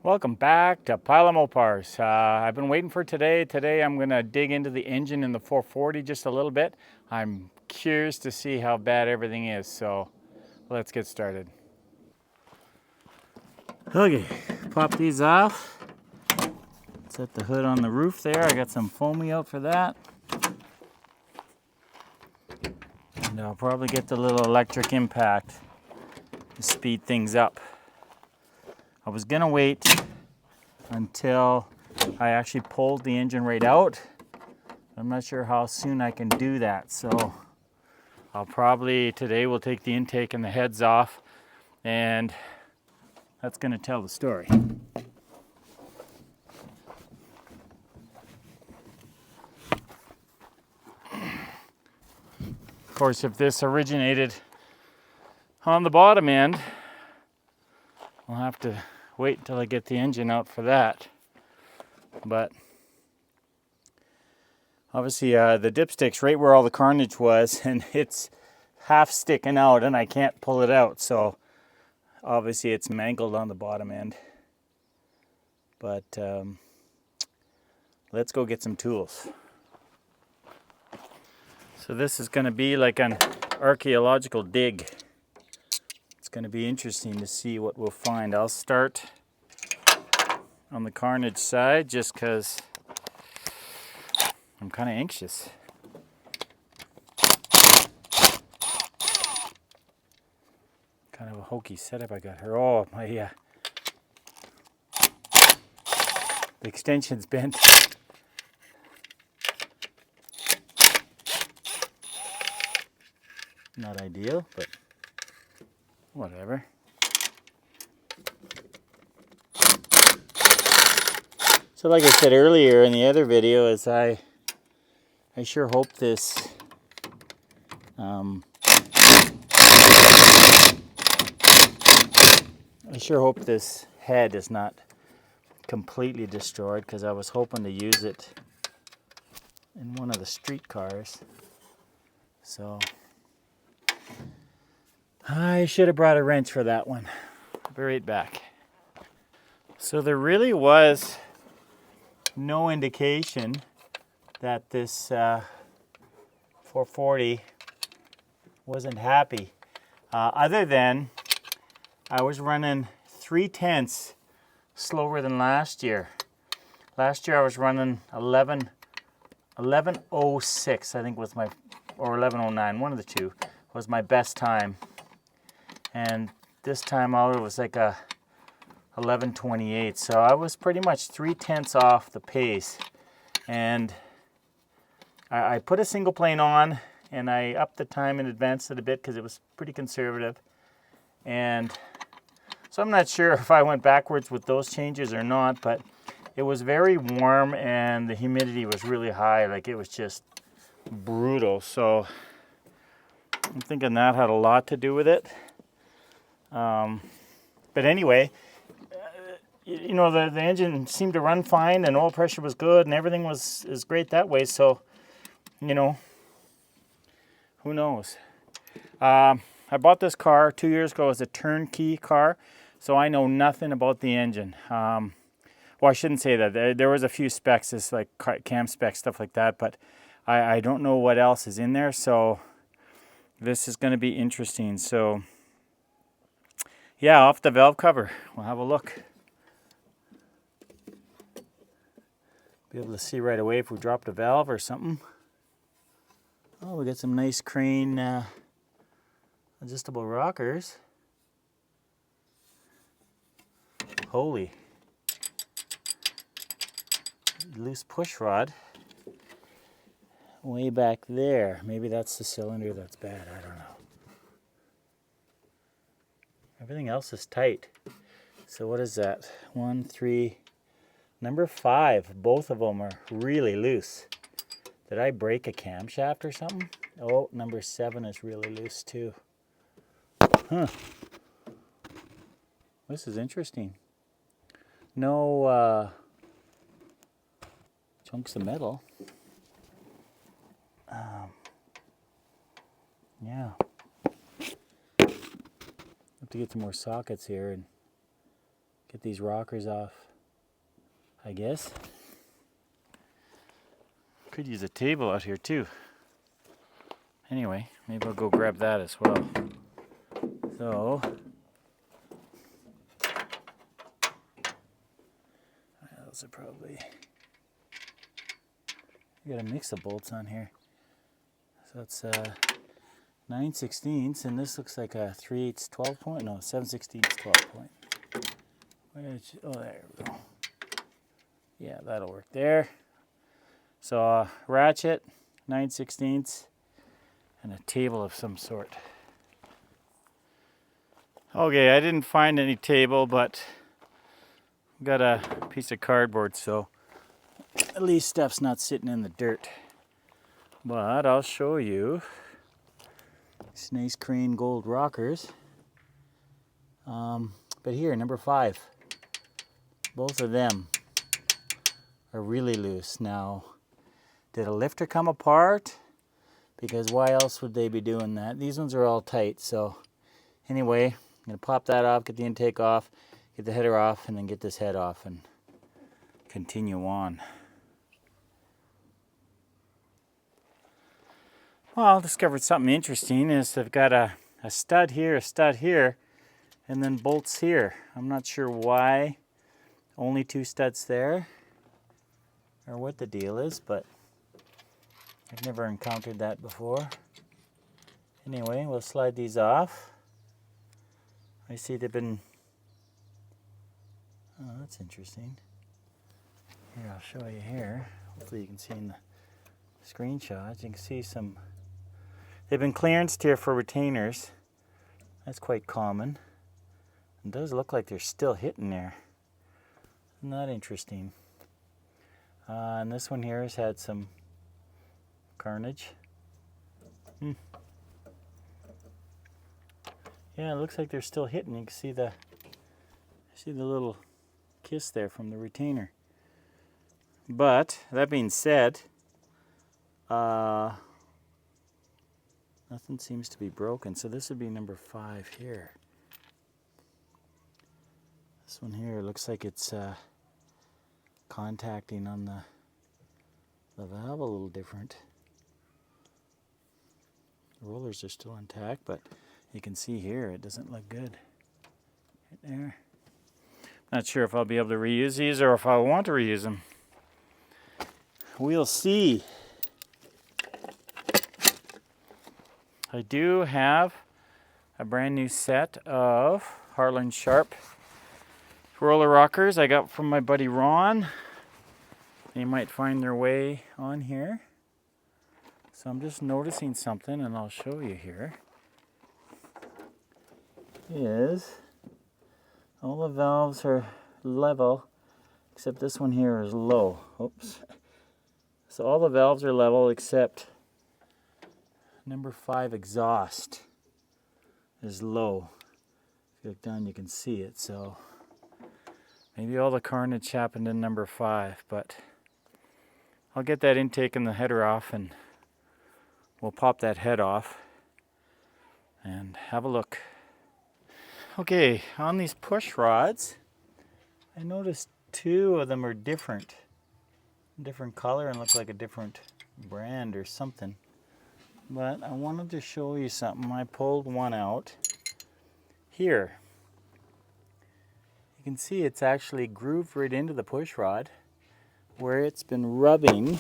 Welcome back to Pile of Mopars. I've been waiting for today. Today I'm going to dig into the engine in the 440 just a little bit. I'm curious to see how bad everything is, so let's get started. Okay, pop these off. Set the hood on the roof there. I got some foamy out for that. And I'll probably get the little electric impact to speed things up. I was going to wait until I actually pulled the engine right out. I'm not sure how soon I can do that, so I'll probably today we'll take the intake and the heads off, and that's going to tell the story. Of course, if this originated on the bottom end, I'll have to wait until I get the engine out for that. But obviously the dipstick's right where all the carnage was, and it's half sticking out and I can't pull it out, so obviously it's mangled on the bottom end. But let's go get some tools. So this is going to be like an archaeological dig. It's going to be interesting to see what we'll find. I'll start on the carnage side just because I'm kind of anxious. Kind of a hokey setup I got here. Oh, my the extension's bent. Not ideal, but whatever. So like I said earlier in the other video, is I sure hope this head is not completely destroyed, because I was hoping to use it in one of the street cars. So I should have brought a wrench for that one. I'll be right back. So there really was no indication that this 440 wasn't happy, other than I was running 0.3 slower than last year. Last year I was running 11:06, I think was my, or 11:09, one of the two was my best time. And this time out it was like a 11:28, so I was pretty much 0.3 off the pace. And I put a single plane on, and I upped the time and advanced it a bit because it was pretty conservative. And so I'm not sure if I went backwards with those changes or not, but it was very warm and the humidity was really high. Like, it was just brutal. So I'm thinking that had a lot to do with it. But anyway, you know, the engine seemed to run fine, and oil pressure was good, and everything is great that way. So, you know, who knows? I bought this car 2 years ago as a turnkey car, so I know nothing about the engine. Well, I shouldn't say that. There was a few specs, just like cam specs, stuff like that, but I don't know what else is in there. So this is going to be interesting. So yeah, off the valve cover, we'll have a look. Be able to see right away if we dropped a valve or something. Oh, we got some nice crane adjustable rockers. Holy. Loose push rod. Way back there. Maybe that's the cylinder that's bad. I don't know. Everything else is tight. So what is that? 1, 3, number 5. Both of them are really loose. Did I break a camshaft or something? Oh, number 7 is really loose too. Huh. This is interesting. No chunks of metal. Yeah. Have to get some more sockets here and get these rockers off, I guess. Could use a table out here too. Anyway, maybe I'll go grab that as well. So, those are probably, you got a mix of bolts on here. So it's 9/16, and this looks like a 3/8 12 point. No, 7/16 12 point. Which, oh, there we go. Yeah, that'll work there. So ratchet, 9/16, and a table of some sort. Okay, I didn't find any table, but got a piece of cardboard, so at least stuff's not sitting in the dirt. But I'll show you these nice crane gold rockers. But here, number 5, both of them are really loose. Now, did a lifter come apart? Because why else would they be doing that? These ones are all tight, so anyway, I'm gonna pop that off, get the intake off, get the header off, and then get this head off and continue on. Well, I discovered something interesting is they've got a stud here, and then bolts here. I'm not sure why only 2 studs there or what the deal is, but I've never encountered that before. Anyway, we'll slide these off. I see they've been, oh, that's interesting. Here, I'll show you here. Hopefully you can see in the screenshots. You can see some, they've been clearanced here for retainers. That's quite common. It does look like they're still hitting there. Isn't that interesting? And this one here has had some carnage. Yeah, it looks like they're still hitting. You can see the little kiss there from the retainer. But that being said, nothing seems to be broken. So this would be number 5 here. This one here looks like it's contacting on the valve a little different. The rollers are still intact, but you can see here it doesn't look good. Right there. Not sure if I'll be able to reuse these or if I want to reuse them. We'll see. I do have a brand new set of Harlan Sharp roller rockers I got from my buddy Ron. They might find their way on here. So I'm just noticing something, and I'll show you here. Is all the valves are level, except this one here is low. Oops. So all the valves are level except number 5 exhaust is low. If you look down, you can see it. So maybe all the carnage happened in number 5, but I'll get that intake and the header off, and we'll pop that head off and have a look. Okay, on these push rods, I noticed 2 of them are different color and look like a different brand or something. But I wanted to show you something. I pulled one out here. You can see it's actually grooved right into the push rod where it's been rubbing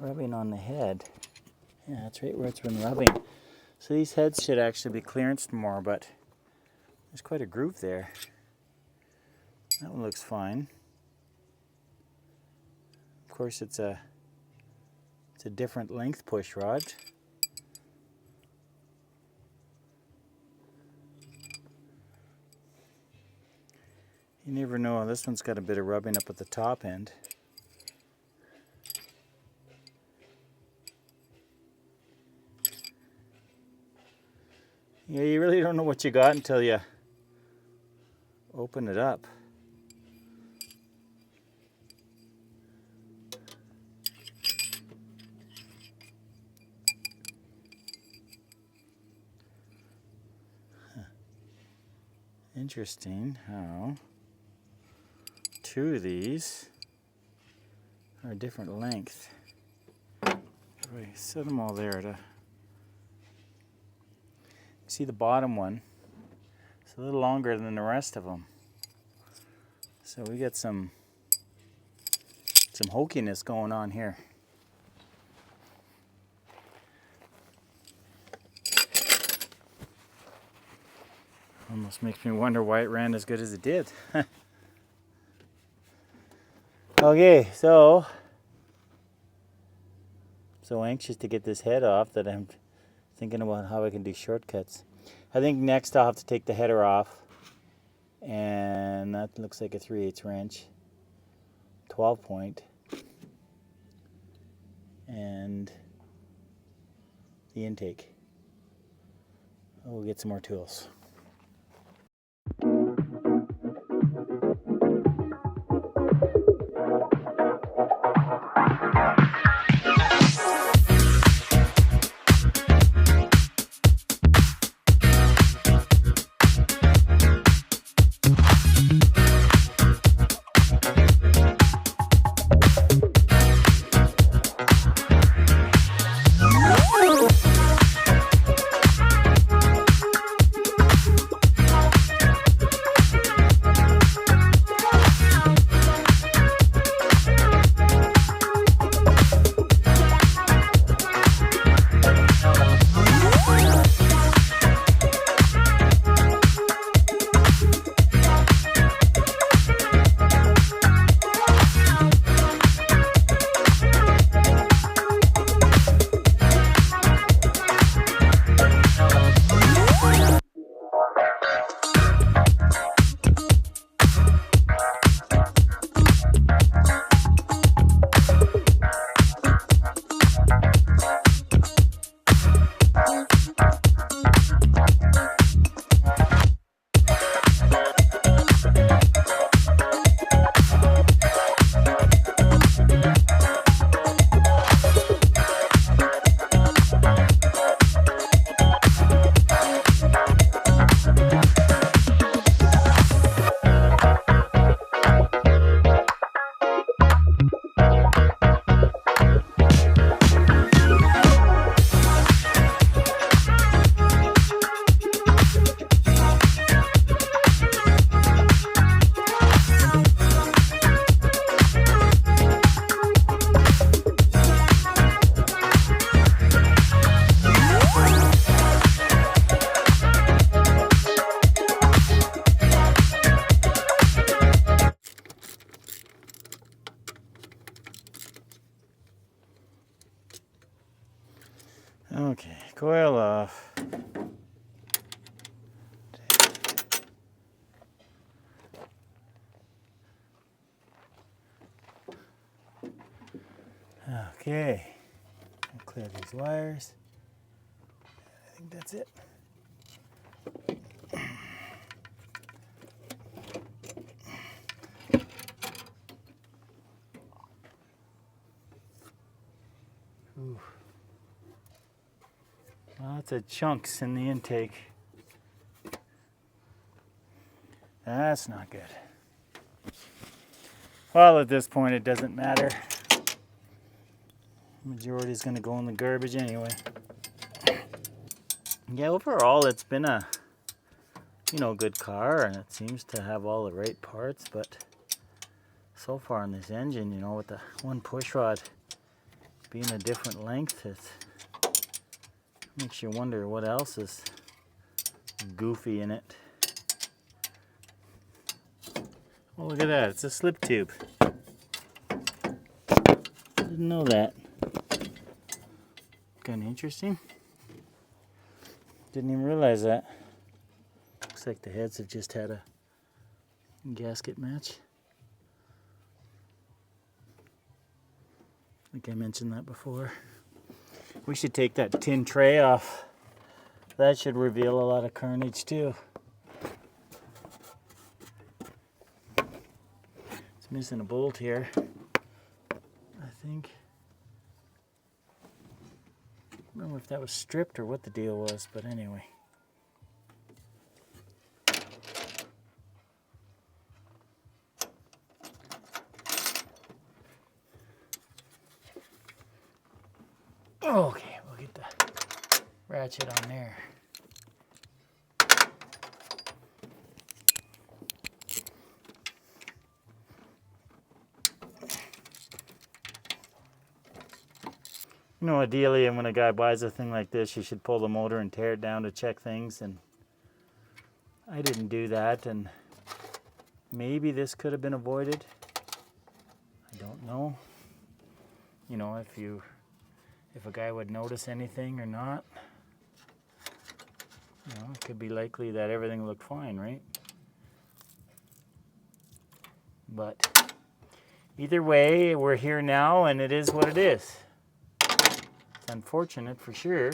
on the head. Yeah, that's right where it's been rubbing. So these heads should actually be clearanced more, but there's quite a groove there. That one looks fine. Of course, it's a different length push rod. You never know. This one's got a bit of rubbing up at the top end. Yeah, you really don't know what you got until you open it up. interesting how two of these are a different length. If I set them all there to see the bottom one, it's a little longer than the rest of them. So we got some hokiness going on here. Almost makes me wonder why it ran as good as it did. Okay, so anxious to get this head off that I'm thinking about how I can do shortcuts. I think next I'll have to take the header off, and that looks like a 3/8 wrench, 12 point, and the intake. We'll get some more tools. Okay, coil off. Okay, I'll clear these wires. I think that's it. Ooh. Lots of chunks in the intake. That's not good. Well, at this point it doesn't matter. Majority is going to go in the garbage anyway. Yeah, overall it's been a, good car, and it seems to have all the right parts, but so far in this engine, with the one push rod being a different length, it makes you wonder what else is goofy in it. Oh, look at that, it's a slip tube. Didn't know that. Kind of interesting. Didn't even realize that. Looks like the heads have just had a gasket match. I think I mentioned that before. We should take that tin tray off. That should reveal a lot of carnage too. It's missing a bolt here, I think. I don't remember if that was stripped or what the deal was, but anyway. ratchet on there. You know, ideally, when a guy buys a thing like this, you should pull the motor and tear it down to check things, and I didn't do that, and maybe this could have been avoided. I don't know. You know, if a guy would notice anything or not. You know, it could be likely that everything looked fine, right? But either way, we're here now, and it is what it is. It's unfortunate for sure.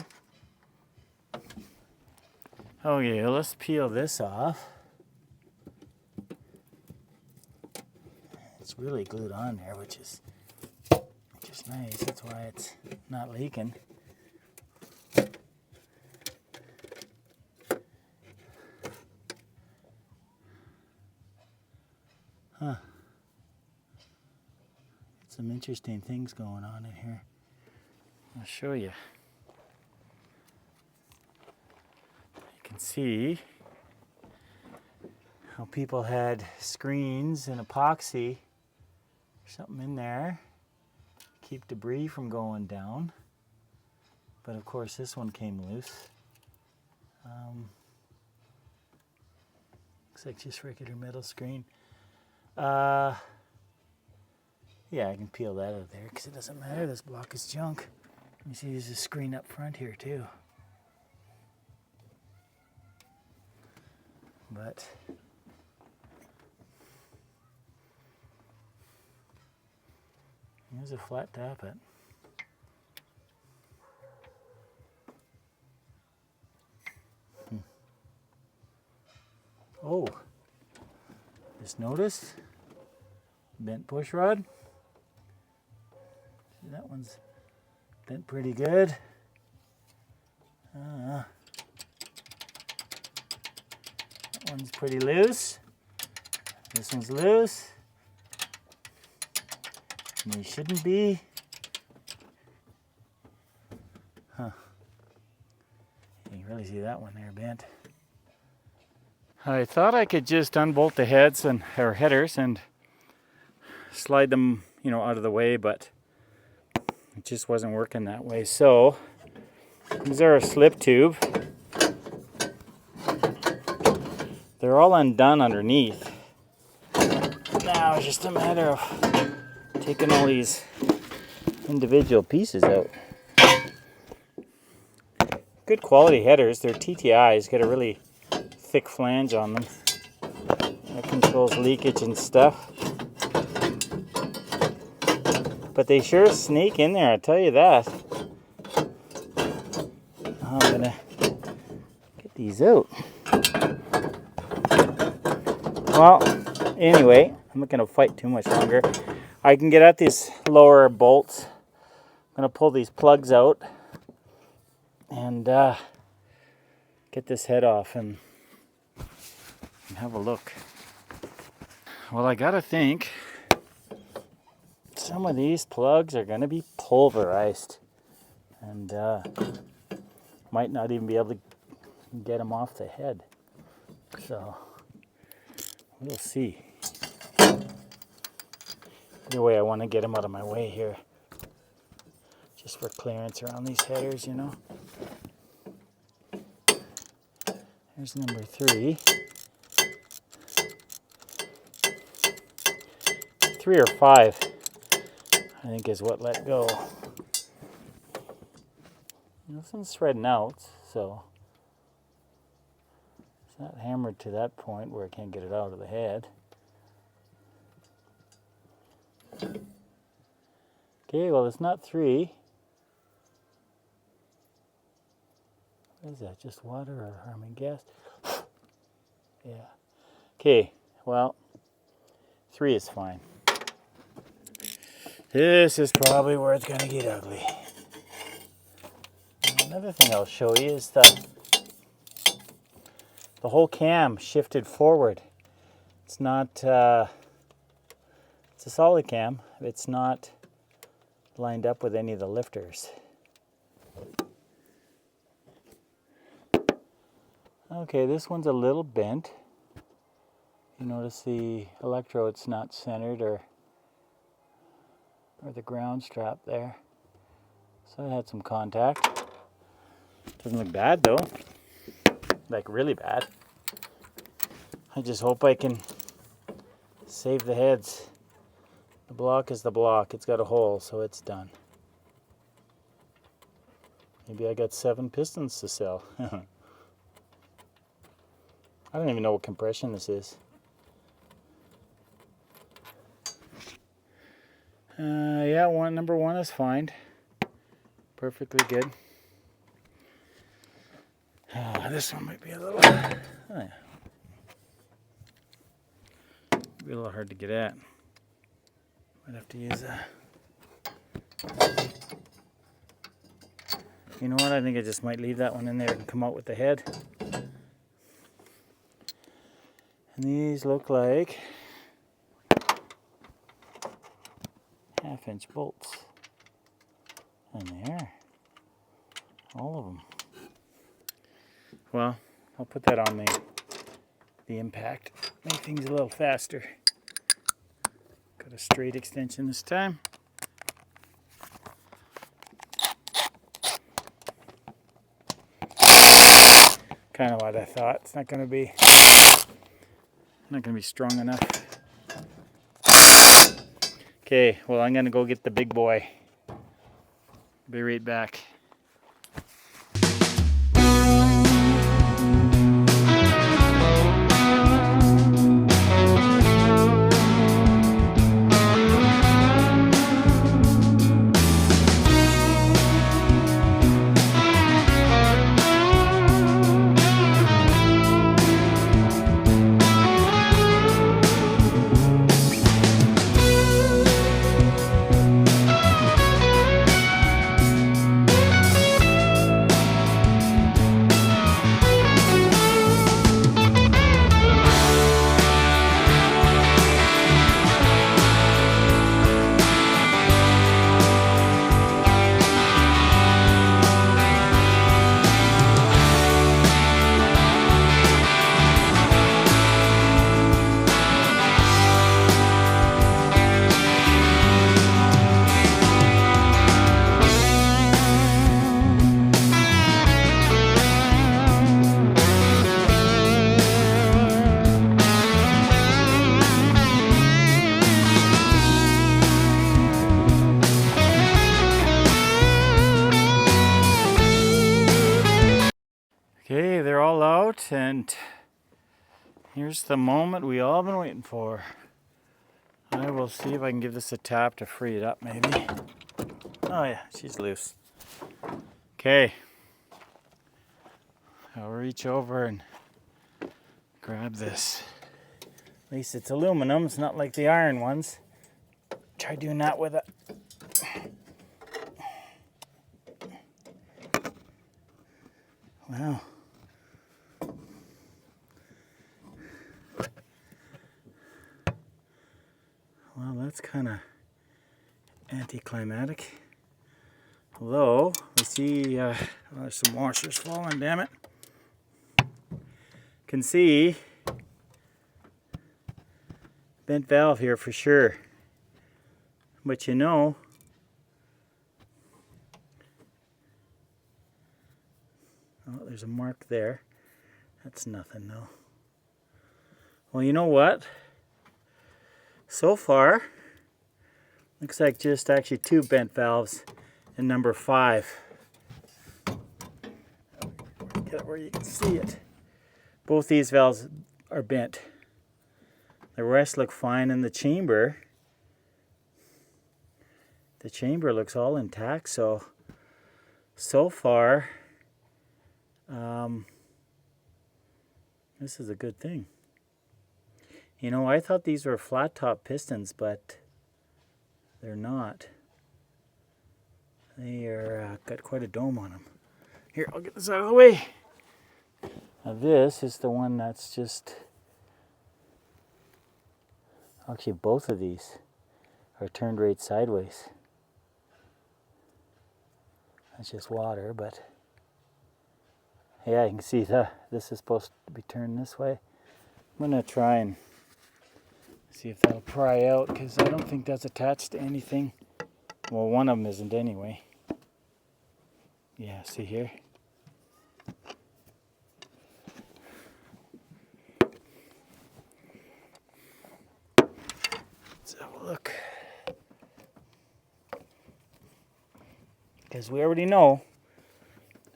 Okay, let's peel this off. It's really glued on there, which is nice. That's why it's not leaking. Huh. Some interesting things going on in here. I'll show you. You can see how people had screens and epoxy, something in there, keep debris from going down. But of course this one came loose. Looks like just regular metal screen. Yeah, I can peel that out of there because it doesn't matter. This block is junk. You see there's a screen up front here too. But here's a flat tappet. Oh, just noticed bent push rod. See, that one's bent pretty good. That one's pretty loose. This one's loose. And they shouldn't be. Huh. You can really see that one there bent. I thought I could just unbolt the heads or headers and slide them, you know, out of the way, but it just wasn't working that way. So these are a slip tube. They're all undone underneath. Now it's just a matter of taking all these individual pieces out. Good quality headers. They're TTIs, got a really thick flange on them. That controls leakage and stuff. But they sure snake in there, I'll tell you that. I'm gonna get these out. Well, anyway, I'm not gonna fight too much longer. I can get at these lower bolts. I'm gonna pull these plugs out and get this head off and have a look. Well, I gotta think some of these plugs are gonna be pulverized and might not even be able to get them off the head. So we'll see. Either way, I want to get them out of my way here, just for clearance around these headers, you know. Here's number 3. 3 or 5, I think, is what let go. This one's threading out, so it's not hammered to that point where I can't get it out of the head. Okay, well, it's not 3. What is that, just water or Harman gas? Yeah. Okay, well, 3 is fine. This is probably where it's going to get ugly. Another thing I'll show you is the whole cam shifted forward. It's not, it's a solid cam. It's not lined up with any of the lifters. Okay, this one's a little bent. You notice the electrode's not centered or the ground strap there. So it had some contact. Doesn't look bad though. Like really bad. I just hope I can save the heads. The block is the block. It's got a hole, so it's done. Maybe I got 7 pistons to sell. I don't even know what compression this is. Yeah, number one is fine. Perfectly good. This one might be a little, be a little hard to get at. Might have to use a. You know what? I think I just might leave that one in there and come out with the head. And these look like 1/2-inch bolts. And they are. All of them. Well, I'll put that on the impact. Make things a little faster. Got a straight extension this time. Kind of what I thought. It's not going to be strong enough. Okay, well I'm going to go get the big boy. Be right back. Okay, they're all out, and here's the moment we all been waiting for. I will see if I can give this a tap to free it up, maybe. Oh yeah, she's loose. Okay. I'll reach over and grab this. At least it's aluminum, it's not like the iron ones. Try doing that with it. Wow. Well, that's kind of anticlimactic. Although, we see there's some washers falling, damn it. Can see bent valve here for sure. But you know, oh, there's a mark there. That's nothing though. Well, you know what? So far, looks like just actually 2 bent valves in number 5. Get it where you can see it. Both these valves are bent. The rest look fine in the chamber. The chamber looks all intact, so far, this is a good thing. You know, I thought these were flat top pistons, but they're not. They are got quite a dome on them. Here, I'll get this out of the way. Now this is the one that's just, actually both of these are turned right sideways. That's just water, but Yeah, you can see this is supposed to be turned this way. I'm gonna try and see if that'll pry out, because I don't think that's attached to anything. Well, one of them isn't anyway. Yeah, see here? Let's have a look. Because we already know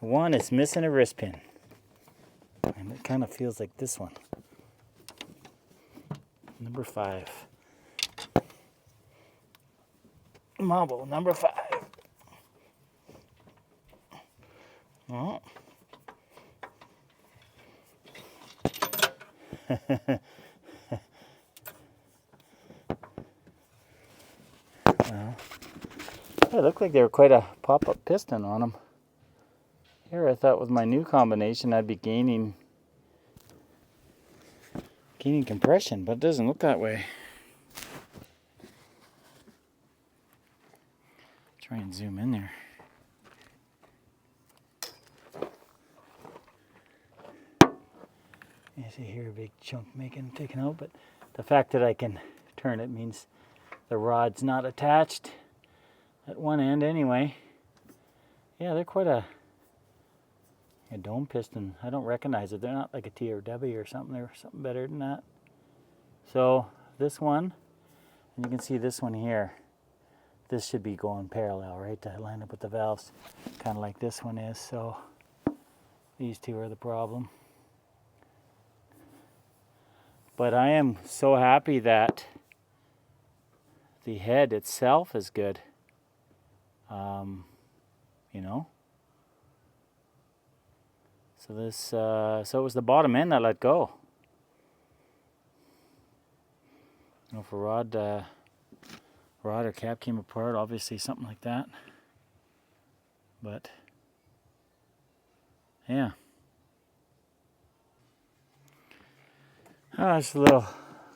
one is missing a wrist pin. And it kind of feels like this one. Number 5. Marble number 5. Oh. Well, they look like they were quite a pop-up piston on them. Here I thought with my new combination I'd be gaining compression, but it doesn't look that way. Try and zoom in there. You see here a big chunk taken out, but the fact that I can turn it means the rod's not attached at one end anyway. Yeah, they're quite a dome piston. I don't recognize it. They're not like a T or W or something. They're something better than that. So this one, and you can see this one here. This should be going parallel, right, to line up with the valves, kind of like this one is. So these two are the problem. But I am so happy that the head itself is good. You know. So this, so it was the bottom end that let go. You know, if a rod or cap came apart, obviously something like that. But yeah. Just a little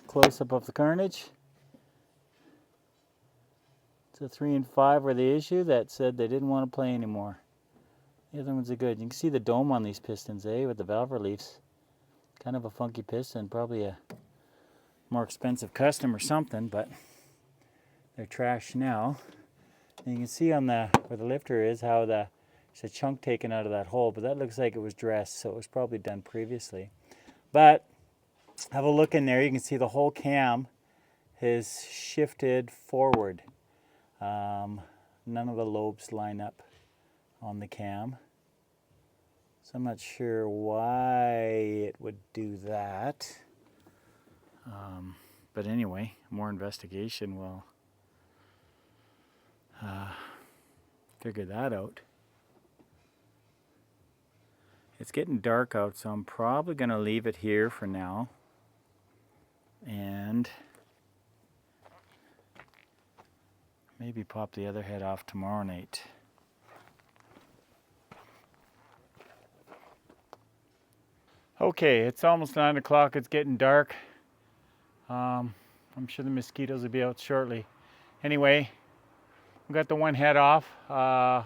close-up of the Carnage. It's a 3 and 5 were the issue that said they didn't want to play anymore. The other ones are good. You can see the dome on these pistons, with the valve reliefs. Kind of a funky piston, probably a more expensive custom or something, but they're trash now. And you can see on where the lifter is how there's a chunk taken out of that hole, but that looks like it was dressed, so it was probably done previously. But have a look in there. You can see the whole cam is shifted forward. None of the lobes line up on the cam. So I'm not sure why it would do that. But anyway, more investigation will figure that out. It's getting dark out, so I'm probably going to leave it here for now. And maybe pop the other head off tomorrow night. Okay, it's almost 9 o'clock. It's getting dark. I'm sure the mosquitoes will be out shortly. Anyway, we got the one head off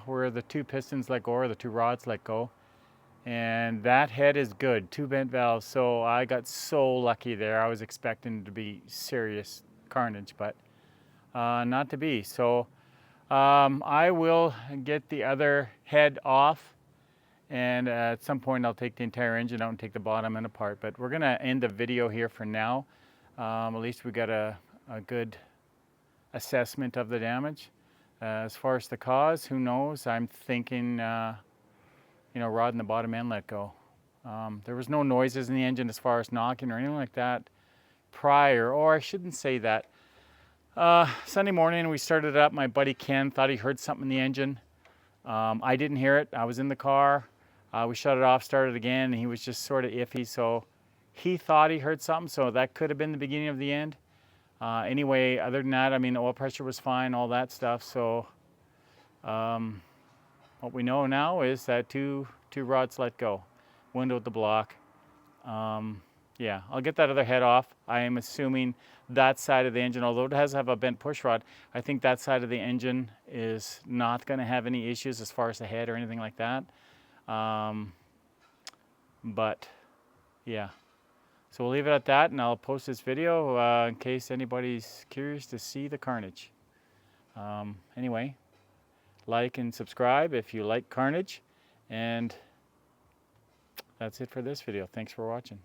where the 2 pistons let go, or the 2 rods let go. And that head is good, 2 bent valves. So I got so lucky there. I was expecting to be serious carnage, but not to be. So I will get the other head off, and at some point I'll take the entire engine out and take the bottom end apart. But we're gonna end the video here for now. At least we got a good assessment of the damage. As far as the cause, who knows? I'm thinking rod in the bottom end let go. There was no noises in the engine as far as knocking or anything like that prior, or I shouldn't say that. Sunday morning we started it up. My buddy Ken thought he heard something in the engine. I didn't hear it. I was in the car. We shut it off, started again, and he was just sort of iffy. So he thought he heard something, so that could have been the beginning of the end. Anyway, other than that, I mean, the oil pressure was fine, all that stuff. So what we know now is that two rods let go. Window at the block. Yeah, I'll get that other head off. I am assuming that side of the engine, although it does have a bent push rod, I think that side of the engine is not going to have any issues as far as the head or anything like that. But yeah, so we'll leave it at that, and I'll post this video in case anybody's curious to see the carnage. Anyway, like and subscribe if you like Carnage, and that's it for this video. Thanks for watching.